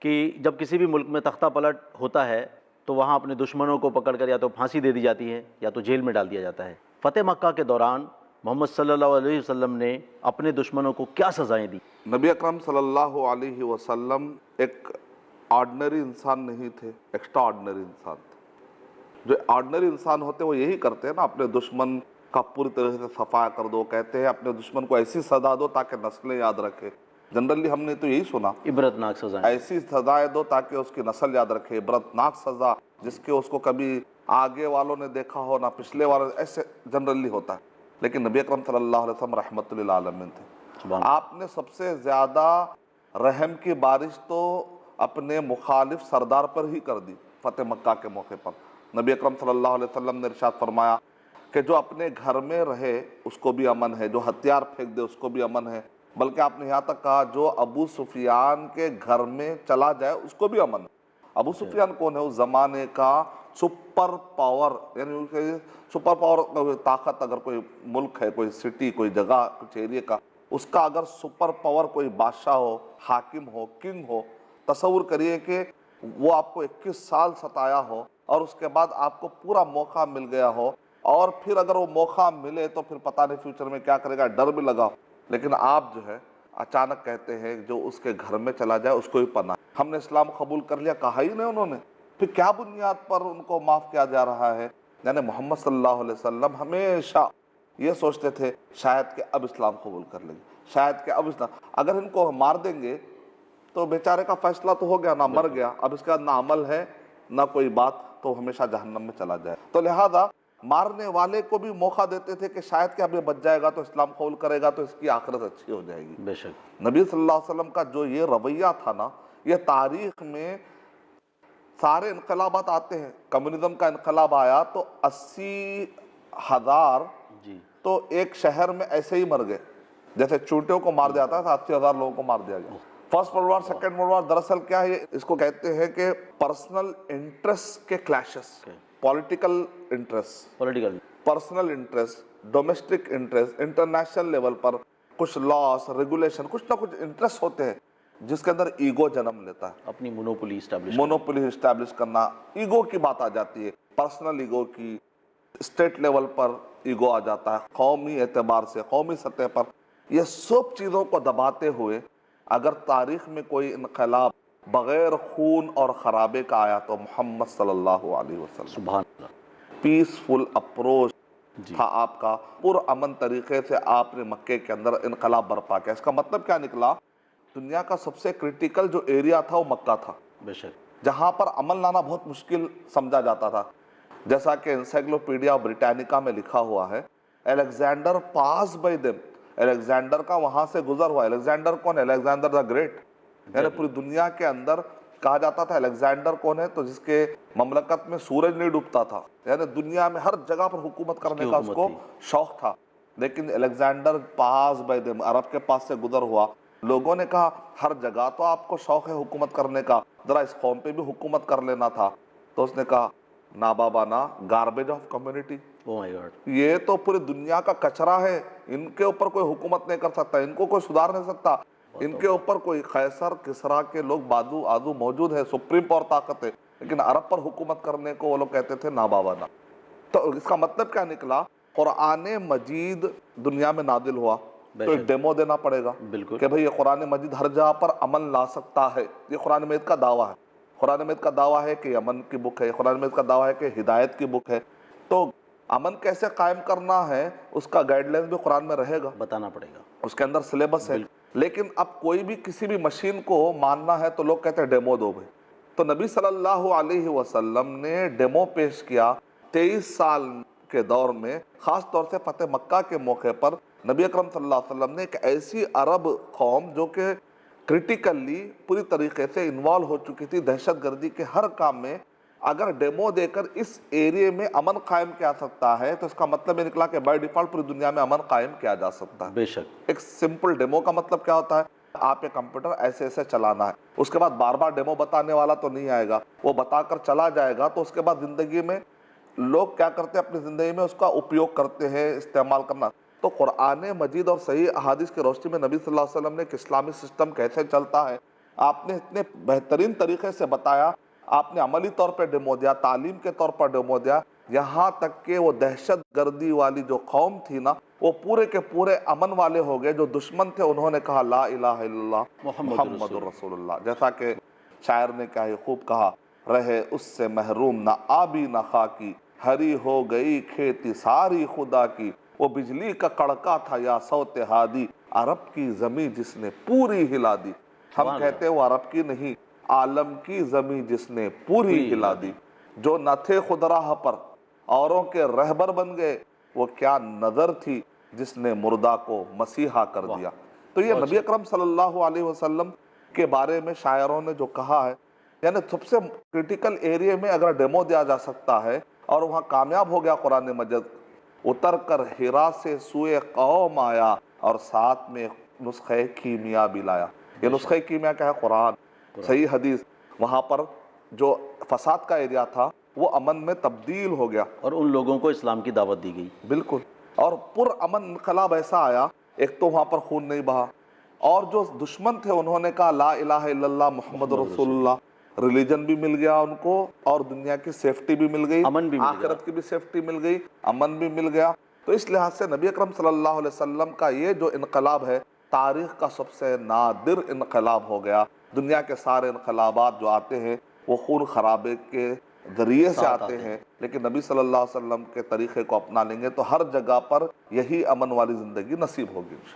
कि जब किसी भी मुल्क में तख्ता पलट होता है तो वहाँ अपने दुश्मनों को पकड़कर या तो फांसी दे दी जाती है या तो जेल में डाल दिया जाता है। फ़तेह मक्का के दौरान मोहम्मद सल्लल्लाहु अलैहि वसल्लम ने अपने दुश्मनों को क्या सज़ाएं दी? नबी अकरम सल्लल्लाहु अलैहि वसल्लम एक ऑर्डिनरी इंसान नहीं थे, एक्स्ट्रा ऑर्डिनरी इंसान थे। जो ऑर्डिनरी इंसान होते हैं वो यही करते हैं ना, अपने दुश्मन का पूरी तरह से सफाया कर दो। कहते हैं अपने दुश्मन को ऐसी सजा दो ताकि नस्लें याद रखे। जनरली हमने तो यही सुना, इबरतनाक सज़ाएं। ऐसी सजाएं दो ताकि उसकी नस्ल याद रखे। इबरतनाक सजा जिसके उसको कभी आगे वालों ने देखा हो ना पिछले वालों, ऐसे जनरली होता है। लेकिन नबी अकरम सल्लल्लाहु अलैहि वसल्लम रहमतुल लिल आलमीन थे। आपने सबसे ज़्यादा रहम की बारिश तो अपने मुखालिफ सरदार पर ही कर दी। फ़तेह मक्का के मौके पर नबी अकरम सल्लल्लाहु अलैहि वसल्लम ने इरशाद फरमाया कि जो अपने घर में रहे उसको भी अमन है, जो हथियार फेंक दे उसको भी अमन है। बल्कि आपने यहाँ तक कहा जो अबू सुफियान के घर में चला जाए उसको भी अमन है। अबू सुफियान कौन है? उस ज़माने का सुपर पावर, यानी सुपर पावर ताकत, अगर कोई मुल्क है, कोई सिटी, कोई जगह, कुछ एरिया का, उसका अगर सुपर पावर कोई बादशाह हो, हाकिम हो, किंग हो, तसव्वुर करिए कि वो आपको 21 साल सताया हो और उसके बाद आपको पूरा मौका मिल गया हो, और फिर अगर वो मौका मिले तो फिर पता नहीं फ्यूचर में क्या करेगा, डर भी लगा। लेकिन आप जो है अचानक कहते हैं जो उसके घर में चला जाए उसको ही पना। हमने इस्लाम कबूल कर लिया, कहा ही नहीं उन्होंने, फिर क्या बुनियाद पर उनको माफ़ किया जा रहा है? यानी मोहम्मद सल्लल्लाहु अलैहि वसल्लम हमेशा ये सोचते थे शायद कि अब इस्लाम कबूल कर लेंगे, शायद कि अब इस्लाम, अगर इनको मार देंगे तो बेचारे का फैसला तो हो गया ना, मर गया, अब इसके बाद ना अमल है ना कोई बात, तो हमेशा जहन्नम में चला जाए। तो लिहाजा मारने वाले को भी मौका देते थे कि शायद कि अब ये बच जाएगा तो इस्लाम कबूल करेगा तो इसकी आखिरत अच्छी हो जाएगी। बेशक नबी सल्लल्लाहु अलैहि वसल्लम का जो ये रवैया था ना, ये तारीख में सारे इनकलाबात आते हैं। कम्युनिज्म का इनकलाब आया तो 80,000 तो एक शहर में ऐसे ही मर गए, जैसे चूंटियों को मार दिया था, 80,000 लोगों को मार दिया गया। First world war, second world war, दरअसल क्या है, इसको कहते हैं कि पर्सनल इंटरेस्ट के clashes, political interest, personal interest, domestic interest, international level पर कुछ लॉस, रेगुलेशन, कुछ ना कुछ इंटरेस्ट होते हैं जिसके अंदर ईगो जन्म लेता है। अपनी मोनोपोली इस्टेब्लिश करना, ईगो की बात आ जाती है, पर्सनल ईगो की, स्टेट लेवल पर ईगो आ जाता है, कौमी एतबार से, कौमी सतह पर। ये सब चीज़ों को दबाते हुए अगर तारीख में कोई इनकलाब बग़ैर खून और ख़राबे का आया तो मोहम्मद सल्लल्लाहु अलैहि वसल्लम। सुभान अल्लाह। पीसफुल अप्रोच था आपका, पुरअमन तरीके से आपने मक्के के अंदर इनकलाब बर्पा किया। इसका मतलब क्या निकला? दुनिया का सबसे क्रिटिकल जो एरिया था वो मक्का था, बेशक, जहाँ जहाँ पर अमल लाना बहुत मुश्किल समझा जाता था। जैसा कि एनसाइक्लोपीडिया ब्रिटानिका में लिखा हुआ है, अलेक्जेंडर पास बाय देम, अलेक्जेंडर का वहाँ से गुजर हुआ। अलेक्जेंडर कौन है? Alexander the great. यानी पूरी दुनिया के अंदर कहा जाता था अलेक्जेंडर कौन है, तो जिसके ममलकत में सूरज नहीं डूबता था, यानी दुनिया में हर जगह पर हुकूमत करने का उसको शौक था। लेकिन अलेक्जेंडर पास बाय देम, अरब के पास से गुजर हुआ। लोगों ने कहा हर जगह तो आपको शौक है हुकूमत करने का, जरा इस कौम पे भी हुकूमत कर लेना था। तो उसने कहा ना बाबा ना, garbage of community, oh my God, ये तो पूरी दुनिया का कचरा है, इनके ऊपर कोई हुकूमत नहीं कर सकता, इनको कोई सुधार नहीं सकता, इनके ऊपर कोई कैसर किसरा के लोग बाजू आजू मौजूद है, सुप्रीम पावर ताकत है, लेकिन अरब पर हुकूमत करने को वो लोग कहते थे ना बाबा ना। तो इसका मतलब क्या निकला? कुरान मजीद दुनिया में नादिल हुआ तो एक डेमो देना पड़ेगा कि भाई ये कुरान मजीद हर जगह पर अमन ला सकता है। ये कुरान मजीद का दावा है, कुरान मजीद का दावा है कि अमन की बुक है, कुरान मजीद का दावा है कि हिदायत की बुक है। तो अमन कैसे कायम करना है उसका गाइडलाइन भी कुरान में रहेगा, बताना पड़ेगा, उसके अंदर सिलेबस है। लेकिन अब कोई भी किसी भी मशीन को मानना है तो लोग कहते हैं डेमो दो भाई। तो नबी सल्लल्लाहु अलैहि वसल्लम ने डेमो पेश किया 23 साल के दौर में, ख़ास तौर से फ़तेह मक्का के मौके पर नबी अकरम सल्लल्लाहु अलैहि वसल्लम ने एक ऐसी अरब कौम जो कि क्रिटिकली पूरी तरीके से इन्वॉल्व हो चुकी थी दहशतगर्दी के हर काम में, अगर डेमो देकर इस एरिया में अमन कायम किया सकता है तो इसका मतलब ये निकला कि बाय डिफॉल्ट पूरी दुनिया में अमन कायम किया जा सकता है। बेशक। एक सिंपल डेमो का मतलब क्या होता है? आप एक कंप्यूटर ऐसे ऐसे चलाना है, उसके बाद बार बार डेमो बताने वाला तो नहीं आएगा, वो बताकर चला जाएगा। तो उसके बाद ज़िंदगी में लोग क्या करते हैं, अपनी ज़िंदगी में उसका उपयोग करते हैं, इस्तेमाल करना। तो कुरान मजीद और सही अहादीस की रोशनी में नबी सल्लल्लाहु अलैहि वसल्लम ने एक इस्लामी सिस्टम कैसे चलता है, आपने इतने बेहतरीन तरीके से बताया, आपने अमली तौर पे डेमो दिया, तालीम के तौर पर डेमो दिया, यहाँ तक कि वो दहशत गर्दी वाली जो कौम थी ना, वो पूरे के पूरे अमन वाले हो गए। जो दुश्मन थे उन्होंने कहा ला इलाहा इल्लल्लाह मुहम्मदुर रसूलुल्लाह। जैसा कि शायर ने क्या खूब कहा, रहे उससे महरूम ना आबी ना खाकी, हरी हो गई खेती सारी खुदा की। वो बिजली का कड़का था या सौते हादी, अरब की जमी जिसने पूरी हिला दी। हम कहते हैं वो अरब की नहीं, आलम की जमी जिसने पूरी हिला दी। जो न थे खुदराह पर औरों के रहबर बन गए, वो क्या नजर थी जिसने मुर्दा को मसीहा कर दिया। तो ये नबी अकरम सल्लल्लाहु अलैहि वसल्लम के बारे में शायरों ने जो कहा है, यानी सबसे क्रिटिकल एरिया में अगर डेमो दिया जा सकता है और वहाँ कामयाब हो गया कुरान मजिद, उतर कर हिरा से सुए कौम आया और साथ में नुस्खे कीमिया भी लाया। ये नुस्खे कीमिया क्या है? कुरान, सही हदीस। वहाँ पर जो फसाद का एरिया था वो अमन में तब्दील हो गया और उन लोगों को इस्लाम की दावत दी गई। बिल्कुल। और पुरअमन इनकलाब ऐसा आया, एक तो वहाँ पर खून नहीं बहा, और जो दुश्मन थे उन्होंने कहा ला इलाहा इल्लल्लाह मुहम्मद रसूलुल्लाह। रिलीजन भी मिल गया उनको और दुनिया की सेफ्टी भी मिल गई, अमन भी मिल गया, आखिरत की भी सेफ्टी मिल गई, अमन भी मिल गया। तो इस लिहाज से नबी अकरम सल्लल्लाहु अलैहि वसल्लम का ये जो इनकलाब है, तारीख का सबसे नादिर इनकलाब हो गया। दुनिया के सारे इनकलाबात जो आते हैं वो खून खराबे के जरिए से आते हैं, लेकिन नबी सल्लल्लाहु अलैहि वसल्लम के तरीक़े को अपना लेंगे तो हर जगह पर यही अमन वाली ज़िंदगी नसीब होगी इंशाअल्लाह।